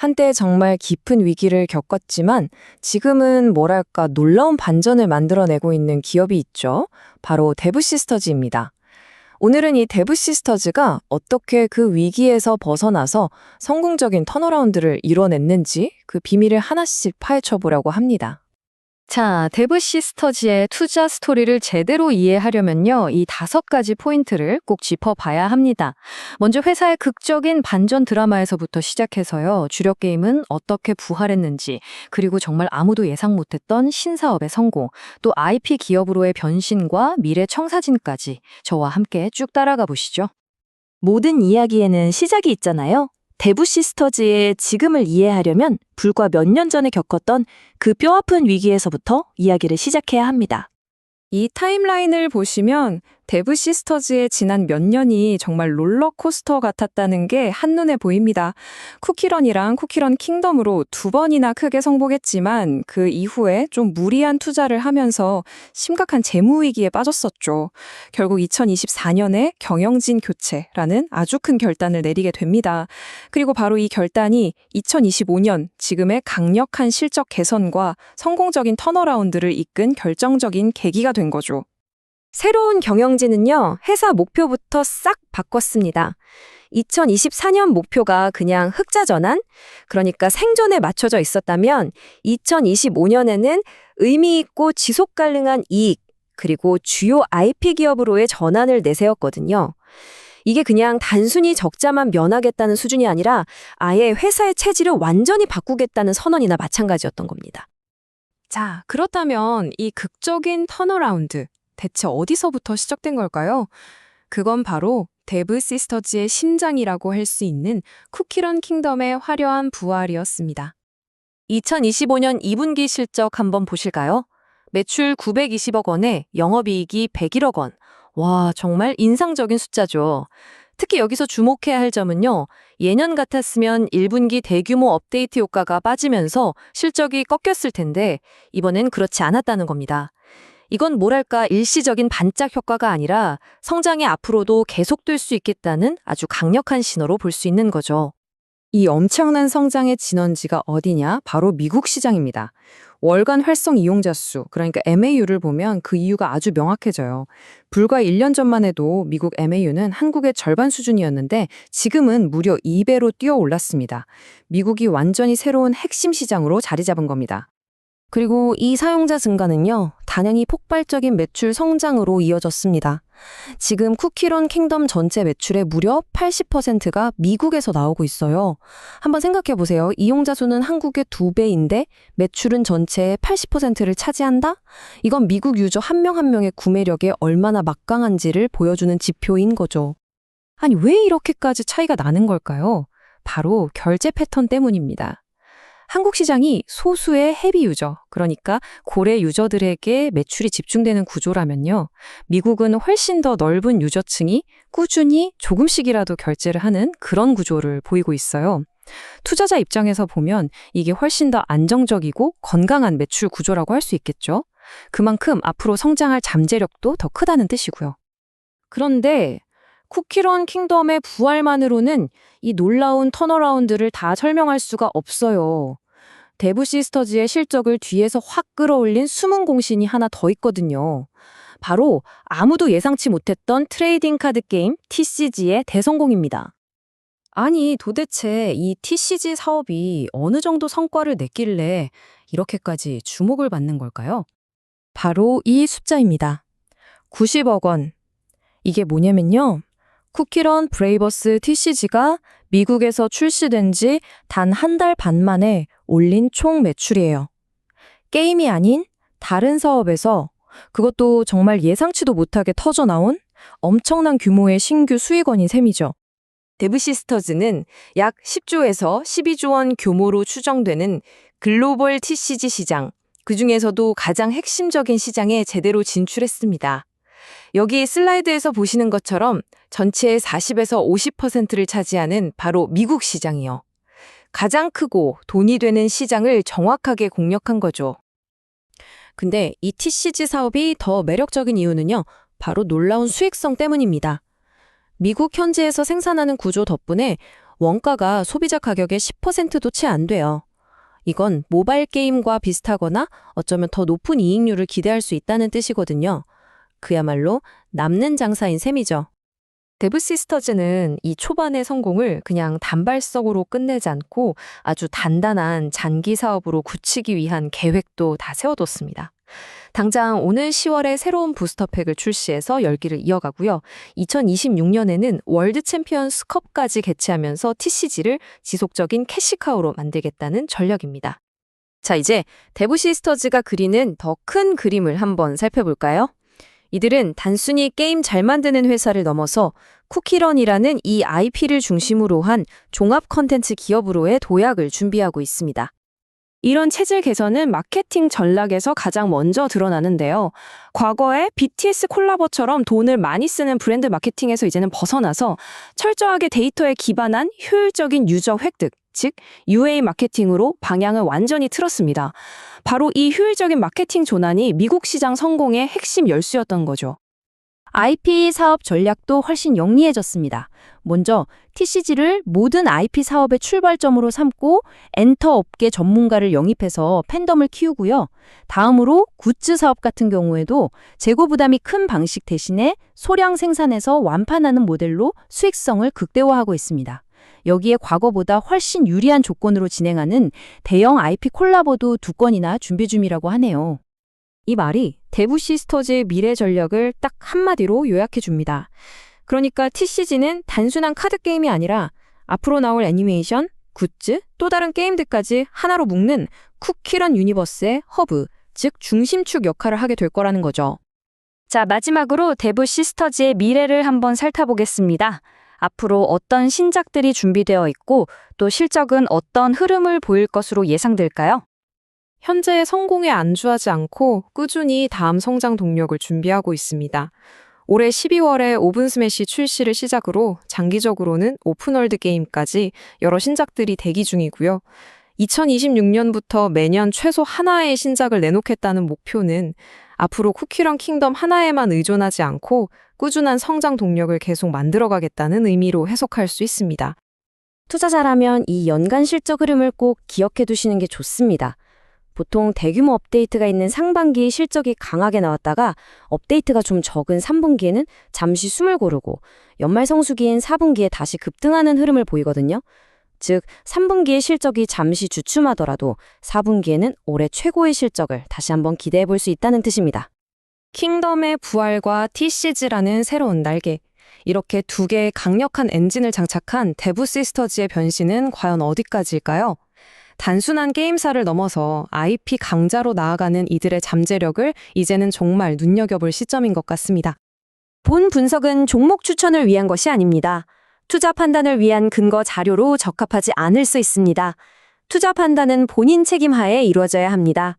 한때 정말 깊은 위기를 겪었지만 지금은 뭐랄까 놀라운 반전을 만들어내고 있는 기업이 있죠. 바로 데브시스터즈입니다. 오늘은 이 데브시스터즈가 어떻게 그 위기에서 벗어나서 성공적인 턴어라운드를 이뤄냈는지 그 비밀을 하나씩 파헤쳐 보려고 합니다. 자, 데브시스터즈의 투자 스토리를 제대로 이해하려면요, 이 5가지 포인트를 꼭 짚어봐야 합니다. 먼저 회사의 극적인 반전 드라마에서부터 시작해서요, 주력 게임은 어떻게 부활했는지, 그리고 정말 아무도 예상 못했던 신사업의 성공, 또 IP 기업으로의 변신과 미래 청사진까지 저와 함께 쭉 따라가 보시죠. 모든 이야기에는 시작이 있잖아요. 데브시스터즈의 지금을 이해하려면 불과 몇 년 전에 겪었던 그 뼈아픈 위기에서부터 이야기를 시작해야 합니다. 이 타임라인을 보시면 데브시스터즈의 지난 몇 년이 정말 롤러코스터 같았다는 게 한눈에 보입니다. 쿠키런이랑 쿠키런 킹덤으로 2번이나 크게 성공했지만 그 이후에 좀 무리한 투자를 하면서 심각한 재무위기에 빠졌었죠. 결국 2024년에 경영진 교체라는 아주 큰 결단을 내리게 됩니다. 그리고 바로 이 결단이 2025년 지금의 강력한 실적 개선과 성공적인 턴어라운드를 이끈 결정적인 계기가 된 거죠. 새로운 경영진은요, 회사 목표부터 싹 바꿨습니다. 2024년 목표가 그냥 흑자 전환, 그러니까 생존에 맞춰져 있었다면 2025년에는 의미 있고 지속 가능한 이익, 그리고 주요 IP 기업으로의 전환을 내세웠거든요. 이게 그냥 단순히 적자만 면하겠다는 수준이 아니라 아예 회사의 체질을 완전히 바꾸겠다는 선언이나 마찬가지였던 겁니다. 자, 그렇다면 이 극적인 턴어라운드, 대체 어디서부터 시작된 걸까요? 그건 바로 데브시스터즈의 심장이라고 할 수 있는 쿠키런 킹덤의 화려한 부활이었습니다. 2025년 2분기 실적 한번 보실까요? 매출 920억 원에 영업이익이 101억 원. 와, 정말 인상적인 숫자죠. 특히 여기서 주목해야 할 점은요, 예년 같았으면 1분기 대규모 업데이트 효과가 빠지면서 실적이 꺾였을 텐데 이번엔 그렇지 않았다는 겁니다. 이건 뭐랄까 일시적인 반짝 효과가 아니라 성장이 앞으로도 계속될 수 있겠다는 아주 강력한 신호로 볼 수 있는 거죠. 이 엄청난 성장의 진원지가 어디냐? 바로 미국 시장입니다. 월간 활성 이용자 수, 그러니까 MAU를 보면 그 이유가 아주 명확해져요. 불과 1년 전만 해도 미국 MAU는 한국의 절반 수준이었는데 지금은 무려 2배로 뛰어 올랐습니다. 미국이 완전히 새로운 핵심 시장으로 자리 잡은 겁니다. 그리고 이 사용자 증가는요, 단연히 폭발적인 매출 성장으로 이어졌습니다. 지금 쿠키런 킹덤 전체 매출의 무려 80%가 미국에서 나오고 있어요. 한번 생각해 보세요. 이용자 수는 한국의 2배인데 매출은 전체의 80%를 차지한다? 이건 미국 유저 한 명 한 명의 구매력에 얼마나 막강한지를 보여주는 지표인 거죠. 아니, 왜 이렇게까지 차이가 나는 걸까요? 바로 결제 패턴 때문입니다. 한국 시장이 소수의 헤비 유저, 그러니까 고래 유저들에게 매출이 집중되는 구조라면요. 미국은 훨씬 더 넓은 유저층이 꾸준히 조금씩이라도 결제를 하는 그런 구조를 보이고 있어요. 투자자 입장에서 보면 이게 훨씬 더 안정적이고 건강한 매출 구조라고 할 수 있겠죠. 그만큼 앞으로 성장할 잠재력도 더 크다는 뜻이고요. 그런데 쿠키런 킹덤의 부활만으로는 이 놀라운 턴어라운드를 다 설명할 수가 없어요. 데브시스터즈의 실적을 뒤에서 확 끌어올린 숨은 공신이 하나 더 있거든요. 바로 아무도 예상치 못했던 트레이딩 카드 게임 TCG의 대성공입니다. 아니, 도대체 이 TCG 사업이 어느 정도 성과를 냈길래 이렇게까지 주목을 받는 걸까요? 바로 이 숫자입니다. 90억 원. 이게 뭐냐면요. 쿠키런 브레이버스 TCG가 미국에서 출시된 지 단 한 달 반 만에 올린 총 매출이에요. 게임이 아닌 다른 사업에서 그것도 정말 예상치도 못하게 터져나온 엄청난 규모의 신규 수익원인 셈이죠. 데브시스터즈는 약 10조에서 12조 원 규모로 추정되는 글로벌 TCG 시장, 그중에서도 가장 핵심적인 시장에 제대로 진출했습니다. 여기 슬라이드에서 보시는 것처럼 전체의 40에서 50%를 차지하는 바로 미국 시장이요. 가장 크고 돈이 되는 시장을 정확하게 공략한 거죠. 근데 이 TCG 사업이 더 매력적인 이유는요, 바로 놀라운 수익성 때문입니다. 미국 현지에서 생산하는 구조 덕분에 원가가 소비자 가격의 10%도 채 안 돼요. 이건 모바일 게임과 비슷하거나 어쩌면 더 높은 이익률을 기대할 수 있다는 뜻이거든요. 그야말로 남는 장사인 셈이죠. 데브 시스터즈는 이 초반의 성공을 그냥 단발성으로 끝내지 않고 아주 단단한 장기 사업으로 굳히기 위한 계획도 다 세워뒀습니다. 당장 오는 10월에 새로운 부스터팩을 출시해서 열기를 이어가고요. 2026년에는 월드 챔피언스컵까지 개최하면서 TCG를 지속적인 캐시카우로 만들겠다는 전략입니다. 자, 이제 데브 시스터즈가 그리는 더 큰 그림을 한번 살펴볼까요? 이들은 단순히 게임 잘 만드는 회사를 넘어서 쿠키런이라는 이 IP를 중심으로 한 종합 컨텐츠 기업으로의 도약을 준비하고 있습니다. 이런 체질 개선은 마케팅 전략에서 가장 먼저 드러나는데요. 과거에 BTS 콜라보처럼 돈을 많이 쓰는 브랜드 마케팅에서 이제는 벗어나서 철저하게 데이터에 기반한 효율적인 유저 획득, 즉 UA 마케팅으로 방향을 완전히 틀었습니다. 바로 이 효율적인 마케팅 전환이 미국 시장 성공의 핵심 열쇠였던 거죠. IP 사업 전략도 훨씬 영리해졌습니다. 먼저 TCG를 모든 IP 사업의 출발점으로 삼고 엔터 업계 전문가를 영입해서 팬덤을 키우고요. 다음으로 굿즈 사업 같은 경우에도 재고 부담이 큰 방식 대신에 소량 생산해서 완판하는 모델로 수익성을 극대화하고 있습니다. 여기에 과거보다 훨씬 유리한 조건으로 진행하는 대형 IP 콜라보도 2건이나 준비 중이라고 하네요. 이 말이 데브 시스터즈의 미래 전략을 딱 한마디로 요약해 줍니다. 그러니까 TCG는 단순한 카드 게임이 아니라 앞으로 나올 애니메이션, 굿즈, 또 다른 게임들까지 하나로 묶는 쿠키런 유니버스의 허브, 즉 중심축 역할을 하게 될 거라는 거죠. 자, 마지막으로 데브 시스터즈의 미래를 한번 살펴보겠습니다. 앞으로 어떤 신작들이 준비되어 있고 또 실적은 어떤 흐름을 보일 것으로 예상될까요? 현재의 성공에 안주하지 않고 꾸준히 다음 성장 동력을 준비하고 있습니다. 올해 12월에 오븐 스매시 출시를 시작으로 장기적으로는 오픈월드 게임까지 여러 신작들이 대기 중이고요. 2026년부터 매년 최소 하나의 신작을 내놓겠다는 목표는 앞으로 쿠키런 킹덤 하나에만 의존하지 않고 꾸준한 성장 동력을 계속 만들어가겠다는 의미로 해석할 수 있습니다. 투자자라면 이 연간 실적 흐름을 꼭 기억해 두시는 게 좋습니다. 보통 대규모 업데이트가 있는 상반기 실적이 강하게 나왔다가 업데이트가 좀 적은 3분기에는 잠시 숨을 고르고 연말 성수기인 4분기에 다시 급등하는 흐름을 보이거든요. 즉 3분기의 실적이 잠시 주춤하더라도 4분기에는 올해 최고의 실적을 다시 한번 기대해 볼 수 있다는 뜻입니다. 킹덤의 부활과 TCG라는 새로운 날개. 이렇게 두 개의 강력한 엔진을 장착한 데브 시스터즈의 변신은 과연 어디까지일까요? 단순한 게임사를 넘어서 IP 강자로 나아가는 이들의 잠재력을 이제는 정말 눈여겨볼 시점인 것 같습니다. 본 분석은 종목 추천을 위한 것이 아닙니다. 투자 판단을 위한 근거 자료로 적합하지 않을 수 있습니다. 투자 판단은 본인 책임하에 이루어져야 합니다.